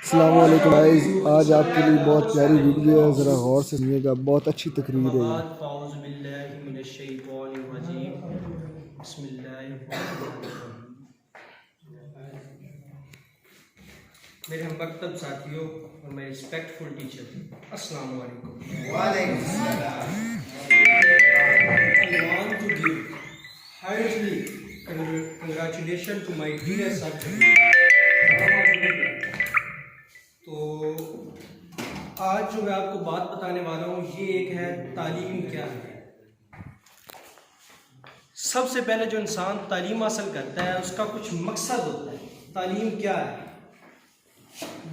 अस्सलाम वालेकुम गाइस, आज आपके लिए बहुत प्यारी वीडियो है, ज़रा गौर से सुनिएगा। बहुत अच्छी तकरीर है ये। मेरे हम मकतब साथियों और मेरे रिस्पेक्टफुल टीचर, अस्सलाम वालेकुम। I want to give heartily congratulations to my dear subject। तो आज जो मैं आपको बात बताने वाला हूँ ये एक है तालीम क्या है। सबसे पहले जो इंसान तालीम हासिल करता है उसका कुछ मकसद होता है। तालीम क्या है?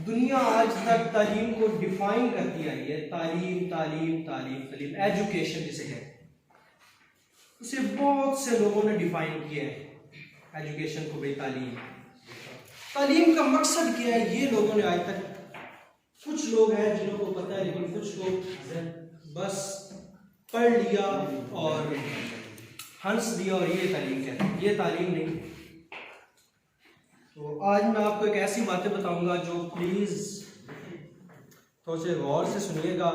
दुनिया आज तक तालीम को डिफाइन करती आई है। तालीम तालीम तालीम तालीम, एजुकेशन जिसे है, उसे बहुत से लोगों ने डिफाइन किया है एजुकेशन को। भाई तालीम का मकसद क्या है ये लोगों ने आज तक, कुछ लोग हैं जिनको पता है, लेकिन कुछ लोग बस पढ़ लिया और हंस दिया और ये तालीम कहते हैं। ये तालीम नहीं। तो आज मैं आपको एक ऐसी बातें बताऊंगा जो प्लीज़ थोड़े से गौर से सुनिएगा।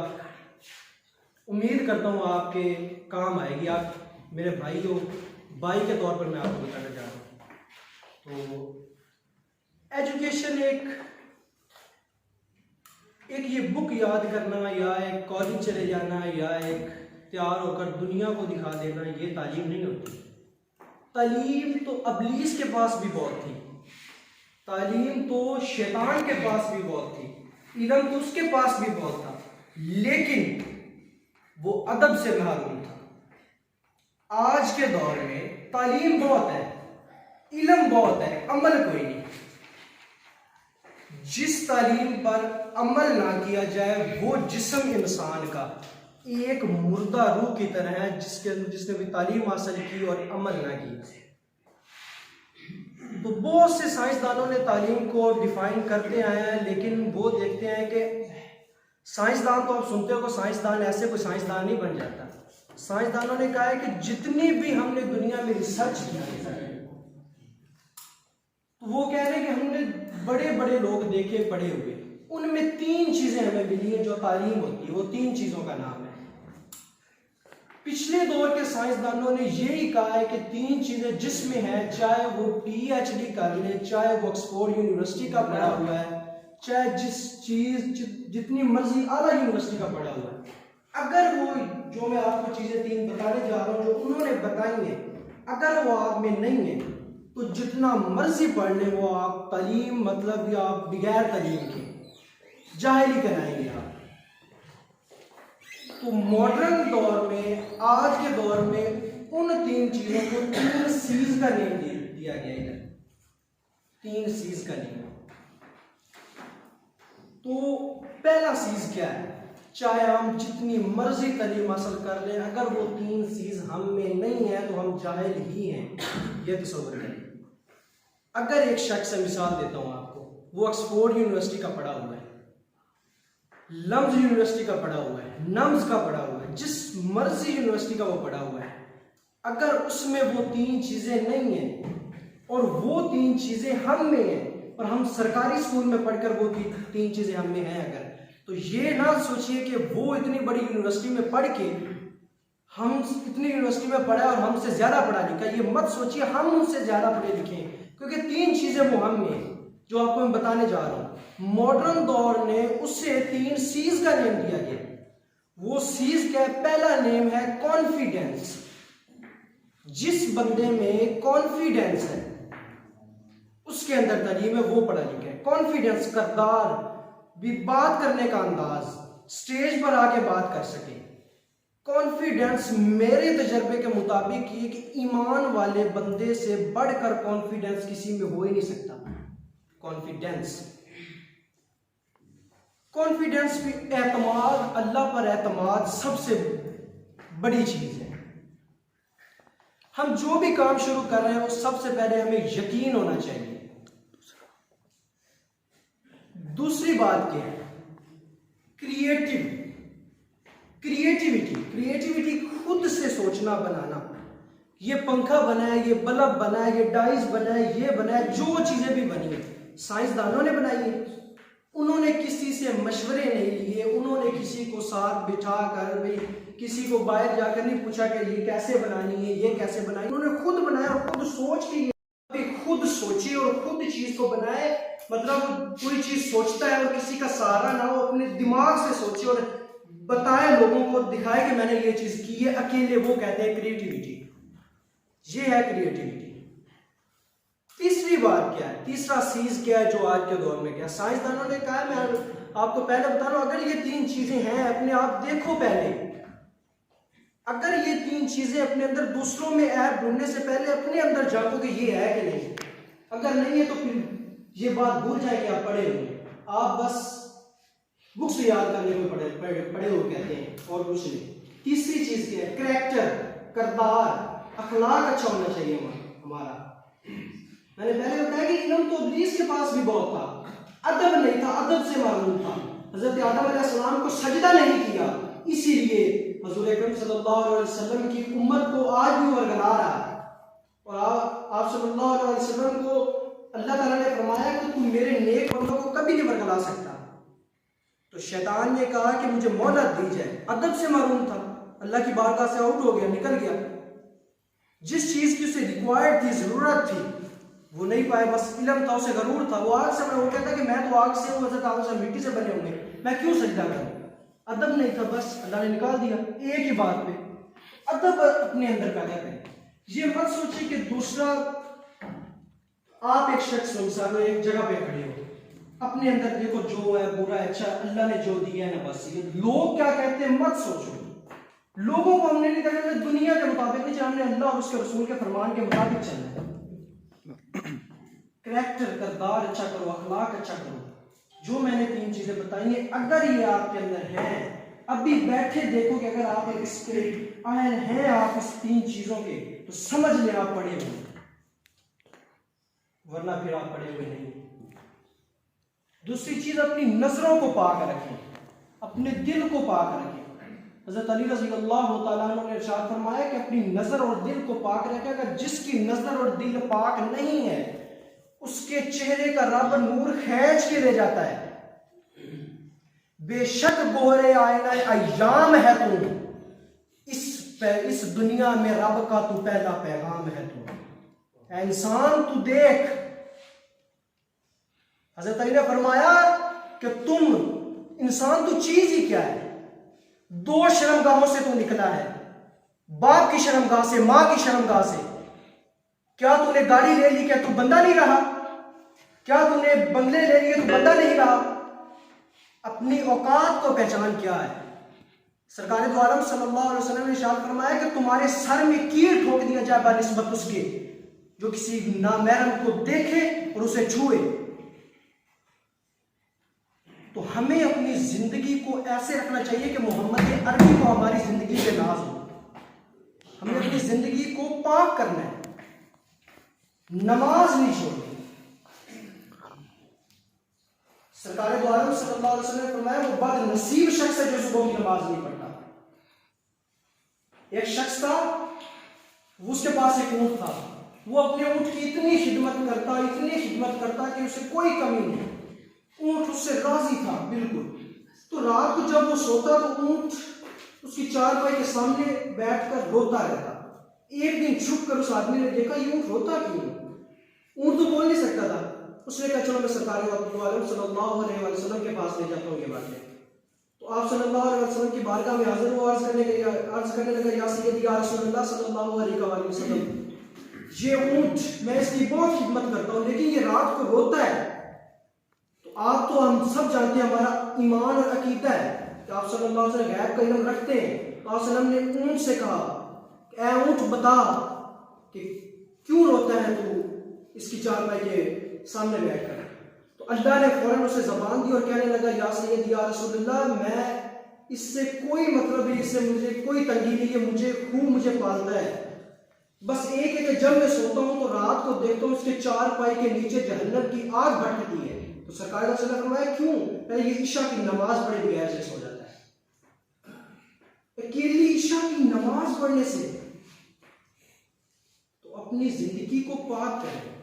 उम्मीद करता हूँ आपके काम आएगी। आप मेरे भाई हो, भाई के तौर पर मैं आपको बताना चाह रहा हूँ। तो एजुकेशन एक ये बुक याद करना या एक कॉलेज चले जाना या एक तैयार होकर दुनिया को दिखा देना, ये तालीम नहीं होती। तालीम तो अबलीस के पास भी बहुत थी, तालीम तो शैतान के पास भी बहुत थी, इल्म तो उसके पास भी बहुत था, लेकिन वो अदब से महरूम था। आज के दौर में तालीम बहुत है, इल्म बहुत है, अमल कोई नहीं। जिस तालीम पर अमल ना किया जाए वो जिस्म इंसान का एक मुर्दा रूह की तरह है, जिसने भी तालीम हासिल की और अमल ना किया। तो बहुत से साइंसदानों ने तालीम को डिफाइन करते आए हैं, लेकिन वो देखते हैं कि साइंसदान, तो आप सुनते हो कि साइंसदान ऐसे कोई साइंसदान नहीं बन जाता। साइंसदानों ने कहा है कि जितनी भी हमने दुनिया में रिसर्च की, तो वो कह रहे हैं कि हमने बड़े बड़े लोग देखे पढ़े हुए, उनमें 3 चीजें हमें मिली हैं जो तालीम होती है। वो 3 चीजों का नाम है। पिछले दौर के साइंसदानों ने यही कहा है कि 3 चीजें जिसमें है, चाहे वो PhD कर ले, चाहे वो ऑक्सफोर्ड यूनिवर्सिटी का पढ़ा हुआ है, चाहे जितनी मर्जी आला यूनिवर्सिटी का पढ़ा हुआ है, अगर वो जो मैं आपको चीजें 3 बताने जा रहा हूं जो उन्होंने बताई है, अगर वो आप में नहीं है तो जितना मर्जी पढ़ ले वो आप तालीम मतलब या आप बगैर तालीम के जाहिली कराएंगे आप। तो मॉडर्न दौर में, आज के दौर में उन 3 चीजों को 3 C's का नेम दिया गया है। 3 C's का नेम। तो पहला C's क्या है? चाहे हम जितनी मर्जी तालीम हासिल कर लें, अगर वो 3 C's हम में नहीं है तो हम जाहिल ही हैं। ये तस्वीर करें। अगर एक शख्स से मिसाल देता हूं आपको, वो ऑक्सफोर्ड यूनिवर्सिटी का पढ़ा हुआ है, लम्स यूनिवर्सिटी का पढ़ा हुआ है, नम्स का पढ़ा हुआ है, जिस मर्जी यूनिवर्सिटी का वो पढ़ा हुआ है, अगर उसमें वो 3 चीजें नहीं है और वो 3 चीजें हम में हैं और हम सरकारी स्कूल में पढ़कर वो 3 चीजें हम में हैं, अगर तो ये ना सोचिए कि वो इतनी बड़ी यूनिवर्सिटी में पढ़ के, हम इतनी यूनिवर्सिटी में पढ़ा और हमसे ज्यादा पढ़ा लिखा, ये मत सोचिए हम उनसे ज्यादा पढ़े लिखे हैं, क्योंकि 3 चीजें वो हम में हैं जो आपको मैं बताने जा रहा हूं। मॉडर्न दौर ने उससे 3 C's का नेम दिया गया। वो C's क्या है? पहला नेम है कॉन्फिडेंस। जिस बंदे में कॉन्फिडेंस है उसके अंदर तालीम है, वो पढ़ा लिखा है। कॉन्फिडेंस, करदार, भी बात करने का अंदाज, स्टेज पर आके बात कर सके। कॉन्फिडेंस मेरे तजर्बे के मुताबिक ये कि ईमान वाले बंदे से बढ़कर कॉन्फिडेंस किसी में हो ही नहीं सकता। कॉन्फिडेंस भी एतमाद, अल्लाह पर एतमाद सबसे बड़ी चीज है। हम जो भी काम शुरू कर रहे हैं वो सबसे पहले हमें यकीन होना चाहिए। दूसरी बात क्या है? क्रिएटिविटी खुद से सोचना, बनाना। ये पंखा बना है, ये बल्ब बना है, ये डाइस बना है, ये बना है, जो चीजें भी बनी है साइंसदानों ने बनाई है। से मशवरे नहीं लिए, उन्होंने किसी को साथ बिठा कर भाई किसी को बाहर जाकर नहीं पूछा कि ये कैसे बनानी है, ये कैसे बनानी, उन्होंने खुद बनाया और खुद सोच के खुद सोची और खुद चीज को बनाए। मतलब कोई चीज सोचता है और किसी का सहारा ना हो, अपने दिमाग से सोचे और बताए, लोगों को दिखाए कि मैंने ये चीज की है अकेले, वो कहते हैं क्रिएटिविटी। ये है क्रिएटिविटी। तीसरी बात क्या है, तीसरा चीज क्या है जो आज के दौर में क्या साइंसदानों ने कहा है, मैं आपको पहले बता रहा हूं, अगर ये तीन चीजें हैं अपने आप देखो पहले, अगर ये तीन चीजें अपने अंदर, दूसरों में ऐप ढूंढने से पहले अपने अंदर झांको कि ये है कि नहीं। अगर नहीं है तो फिर ये बात भूल जाए कि आप पढ़े हुए, आप बस बुक्स याद करने में पढ़े हो कहते हैं और कुछ नहीं। तीसरी चीज क्या है, कैरेक्टर, किरदार, अखलाक अच्छा होना चाहिए हमारा। मैंने पहले बताया कि इल्म तो इब्लीस के पास भी बहुत था, अदब नहीं था, अदब से मालूम था। हजरत आदम अलैहिस्सलाम को सजदा नहीं किया, इसीलिए हुजूर अकरम सल्लल्लाहु अलैहि वसल्लम की उम्मत को आज भी वरगला रहा है। और आप सल्लल्लाहु अलैहि वसल्लम को अल्लाह ताला ने फरमाया कि तुम मेरे नेक बंदों को कभी नहीं वरगला सकता। तो शैतान ने कहा कि मुझे मोहलत दी जाए, अदब से मालूम था, अल्लाह की बारगाह से आउट हो गया, निकल गया। जिस चीज की उसे रिक्वायर्ड थी, जरूरत थी, वो नहीं पाए, बस इल्म था, उसे गरूर था। वो आग से वो कहता कि मैं तो आग से हूँ, हजरत आदम से मिट्टी से बने होंगे, मैं क्यों सजदा करूं। अदब नहीं था, बस अल्लाह ने निकाल दिया। एक ही बात पे अदब अपने अंदर पैदा करें। ये मत सोचिए कि दूसरा, आप एक शख्स हो, एक जगह पे खड़े हो, अपने अंदर देखो जो है बुरा है, अच्छा अल्लाह ने जो दिया है ना, बस ये लोग क्या कहते हैं मत सोचो। लोगों को हमने नहीं देखा, दुनिया के मुताबिक नहीं, हमने अल्लाह और उसके रसूल के फरमान के मुताबिक चलना है। कैरेक्टर, किरदार अच्छा करो, अखलाक अच्छा करो। जो मैंने तीन चीजें बताई हैं, अगर ये आपके अंदर है, अभी बैठे देखो कि अगर आप इसके आयल हैं, आप इस तीन चीजों के, तो समझ लें आप पढ़े हुए, वरना फिर आप पढ़े हुए नहीं। दूसरी चीज, अपनी नजरों को पाक रखें, अपने दिल को पाक रखें। हज़रत अली रज़ी अल्लाह तआला अन्हु ने इरशाद फरमाया कि अपनी नजर और दिल को पाक रखें। अगर जिसकी नजर और दिल पाक नहीं है, उसके चेहरे का रब नूर खींच के ले जाता है। बेशक गोहरे आईना अय्याम है तू, इस दुनिया में रब का तू पहला पैगाम है तू। इंसान तू देख, हजरत अली ने फरमाया कि तुम इंसान, तू चीज ही क्या है। दो शर्मगाहों से तू निकला है, बाप की शर्मगाह से, मां की शर्मगाह से। क्या तूने गाड़ी ले ली, क्या तू बंदा नहीं रहा? क्या तूने बंगले ले लिए, तू बंदा नहीं रहा? अपनी औकात को पहचान क्या है। सरकार दो आलम सल्लल्लाहु अलैहि वसल्लम ने इरशाद फरमाया कि तुम्हारे सर में कील ठोक दिया जाए बनिस्बत उसके जो किसी नामहरम को देखे और उसे छुए। तो हमें अपनी जिंदगी को ऐसे रखना चाहिए कि मोहम्मद अरबी को हमारी जिंदगी पे नाज हो। हमें अपनी जिंदगी को पाक करना है, नमाज नहीं छोड़नी। सरकार दो आलम सल्लल्लाहु अलैहि वसल्लम ने फरमाया वो बदनसीब शख्स है जो सुबह की नमाज नहीं पढ़ता। एक शख्स था, उसके पास एक ऊंट था, वो अपने ऊंट की इतनी खिदमत करता कि उसे कोई कमी नहीं। ऊंट उससे राजी था बिल्कुल। तो रात को जब वो सोता तो ऊंट उसकी चारपाई के सामने बैठकर रोता रहता। एक दिन छुप कर उस आदमी ने देखा ये ऊंट रोता क्यों। ऊंट तो बोल नहीं सकता था। उसने कहा चलो मैं सरकार आलम सल्लल्लाहु अलैहि वसल्लम के पास ले जाता हूँ ये बातें। तो आप सल्लल्लाहु अलैहि वसल्लम की बारगाह में हाजिर हुआ, अर्ज करने लगा या सय्यदी या रसूलल्लाह सल्लल्लाहु अलैहि वसल्लम, ये ऊंट मैं इसकी बहुत खिदमत करता हूँ लेकिन ये रात को रोता है। तो आप तो हम सब जानते हैं हमारा ईमान और अकीदा है कि आप सल्लल्लाहु अलैहि वसल्लम गैब का इल्म रखते हैं। तो आप सल्लम ने ऊंट से कहा ऐ ऊंट बता कि क्यों रोता है तू इसकी चारपाई के सामने बैठकर। तो अल्लाह ने फौरन उसे जबान दी और कहने लगा या सय्यदी या रसूलल्लाह, मैं इससे कोई मतलब नहीं, इससे मुझे कोई तंगी नहीं है, मुझे खूब मुझे पालता है। बस एक है कि जब मैं सोता हूं तो रात को देखता हूं इसके चारपाई के नीचे जहन्नम की आग भड़कती है। तो सरकार ने फरमाया क्यों? ये ईशा की नमाज पढ़े बगैर से सो जाता है। अकेली ईशा की नमाज पढ़ने से। तो अपनी जिंदगी को पाक करें,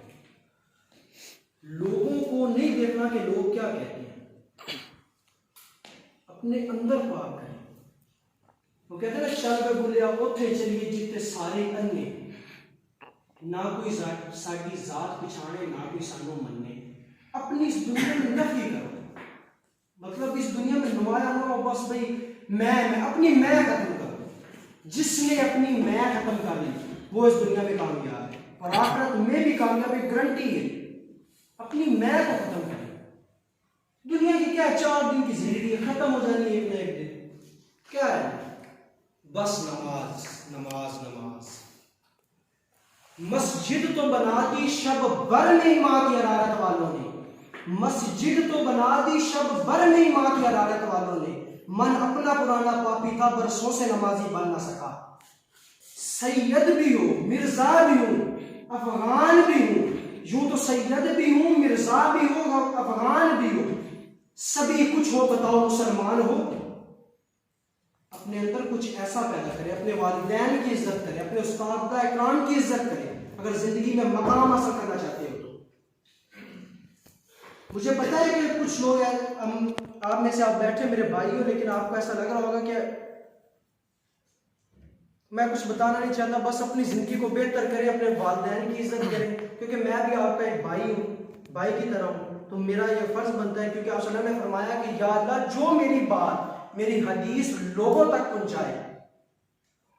लोगों को नहीं देखना कि लोग क्या कहते हैं। अपने अंदर पाक करें। वो कहते हैं ना, चल वे बुलिया उथे चलिए जिते सारे अन्य, ना कोई साडी जात पछाणे ना कोई सानू मन्ने। अपनी इस दुनिया में नफी करो, मतलब इस दुनिया में नुमाया ना हो बस भाई मैं अपनी मैं खत्म करो। जिसने अपनी मैं खत्म कर ली वो इस दुनिया में कामयाब है और आखिरत में भी कामयाबी गारंटी है। अपनी मैं को खत्म करें। दुनिया की क्या 4 दिन की जिंदगी है, खत्म हो जानी है एक ना एक दिन। क्या है, बस नमाज नमाज नमाज। मस्जिद तो बना दी शब भर में माँ की हरारत वालों ने, मस्जिद तो बना दी शब भर में माँ की हरारत वालों ने। मन अपना पुराना पापी था, बरसों से नमाजी बन ना सका। सैयद भी हूं, मिर्जा भी हूं, अफगान भी हूं। यूं तो सैयद भी हूं, मिर्जा भी हूं, अफगान भी हूं। सभी कुछ हो बताओ मुसलमान हो। अपने अंदर कुछ ऐसा पैदा करें, अपने वालिदैन की इज्जत करें, अपने उस्ताद का इकराम की इज्जत करें, अगर जिंदगी में मकाम हासिल करना चाहते हो तो। मुझे पता है कि कुछ लोग हैं, आप में से आप बैठे मेरे भाई हो, लेकिन आपको ऐसा लग रहा होगा कि मैं कुछ बताना नहीं चाहता, बस अपनी जिंदगी को बेहतर करें, अपने वालिदैन की इज्जत करें, क्योंकि मैं भी आपका एक भाई हूँ, भाई की तरह हूँ। तो मेरा ये फर्ज बनता है, क्योंकि आप सल्लल्लाहु अलैहि वसल्लम ने फरमाया कि या अल्लाह जो मेरी बात मेरी हदीस लोगों तक पहुंचाए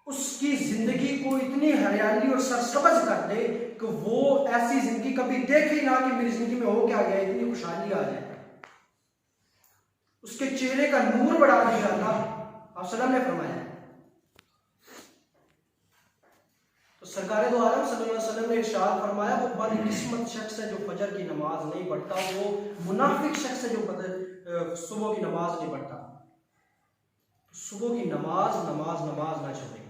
उसकी जिंदगी को इतनी हरियाली और सरसब्ज कर दे कि वो ऐसी जिंदगी कभी देखे ना कि मेरी जिंदगी में हो क्या गया, इतनी खुशहाली आ जाए। उसके चेहरे का नूर बढ़ा दिया अल्लाह, आप सल्लल्लाहु अलैहि वसल्लम ने फरमाया। तो सरकार दो आलम सल्लल्लाहु अलैहि वसल्लम ने इरशाद फरमाया, वो बदकिस्मत शख्स है जो फजर की नमाज नहीं पढ़ता, वो मुनाफिक शख्स है जो सुबह की नमाज नहीं पढ़ता। सुबह की नमाज नमाज नमाज ना छोड़ें।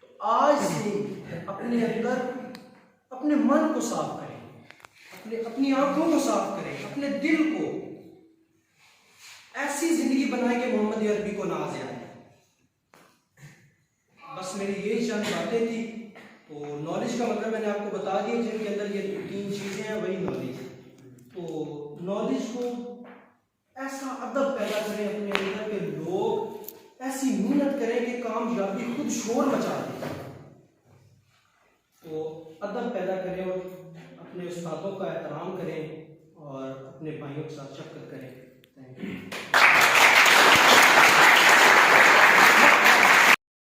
तो आज से अपने अंदर अपने मन को साफ करें, अपनी आंखों को साफ करें, अपने दिल को ऐसी जिंदगी बनाए कि मोहम्मद अरबी को नाज आए। बस मेरी यही चंद बातें थी। तो नॉलेज का मतलब मैंने आपको बता दिया, जिनके अंदर ये 3 चीजें हैं वही नॉलेज है। तो नॉलेज को ऐसा अदब पैदा करें अपने अंदर के लोग ऐसी मेहनत करें कि कामयाबी खुद शोर मचा दे। तो अदब पैदा करें और अपने उस्तादों का एहतराम करें और अपने भाइयों के साथ शफकत करें। Thank you.